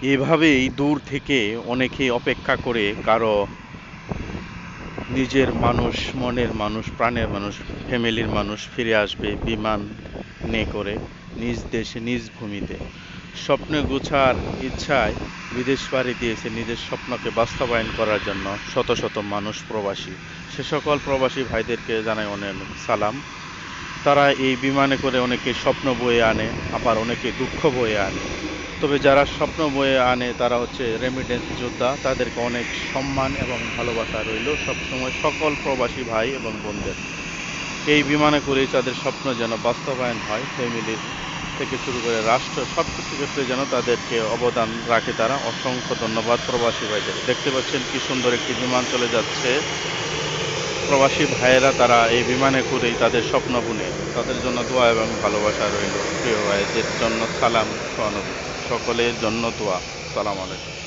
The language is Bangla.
এভাবেই দূর থেকে অনেকেই অপেক্ষা করে কারো নিজের মানুষ, মনের মানুষ, প্রাণের মানুষ, ফ্যামিলির মানুষ ফিরে আসবে বিমানে করে নিজ দেশে, নিজ ভূমিতে। স্বপ্নে গোছার ইচ্ছায় বিদেশ পাড়ি দিয়েছে নিজের স্বপ্নকে বাস্তবায়ন করার জন্য শত শত মানুষ প্রবাসী। সে সকল প্রবাসী ভাইদেরকে জানাই অনেক অনেক সালাম। তারা এই বিমানে করে অনেকে স্বপ্ন বয়ে আনে, আবার অনেকে দুঃখ বয়ে আনে। তবে যারা স্বপ্ন বয়ে আনে তারা হচ্ছে রেমিটেন্স যোদ্ধা, তাদেরকে অনেক সম্মান এবং ভালোবাসা রইল সবসময় সকল প্রবাসী ভাই এবং বোনদের। এই বিমানে করেই তাদের স্বপ্ন যেন বাস্তবায়ন হয়, ফ্যামিলির থেকে শুরু করে রাষ্ট্র সব কিছু ক্ষেত্রে যেন তাদেরকে অবদান রাখে তারা। অসংখ্য ধন্যবাদ প্রবাসী ভাইদের। দেখতে পাচ্ছেন কি সুন্দর একটি বিমান চলে যাচ্ছে। প্রবাসী ভাইয়েরা তারা এই বিমানে করেই তাদের স্বপ্ন বুনে। তাদের জন্য দোয়া এবং ভালোবাসা রইল। প্রিয় ভাইদের জন্য সালাম, সহানুভূতি। সকলের জন্য দোয়া। সালাম আলাইকুম।